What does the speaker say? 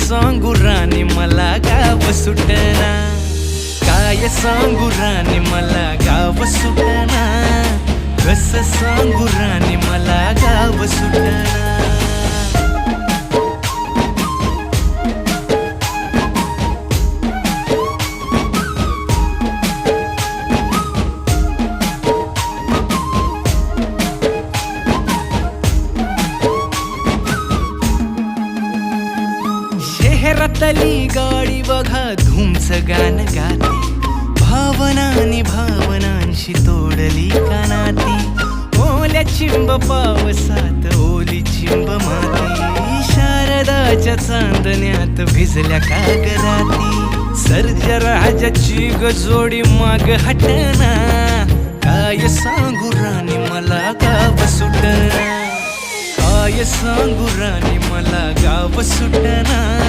सांगू राणी मला गाव सुटना, काय सांगू राणी मला गाव सुटना, कसं सांगू राणी मला गाव सुटना. शहरातली गाडी बघा धूमच गाण गाते, भावनांनी भावनांशी तोडली कानाती. ओल्या चिंब पावसात ओली चिंब माती, शारदाच्या चांदण्यात भिजल्या कागदाती. सर्जराजाची गजोडी माग हटना, काय सांगू राणी मला गाव सुटना, काय सांगू राणी मला गाव सुटना.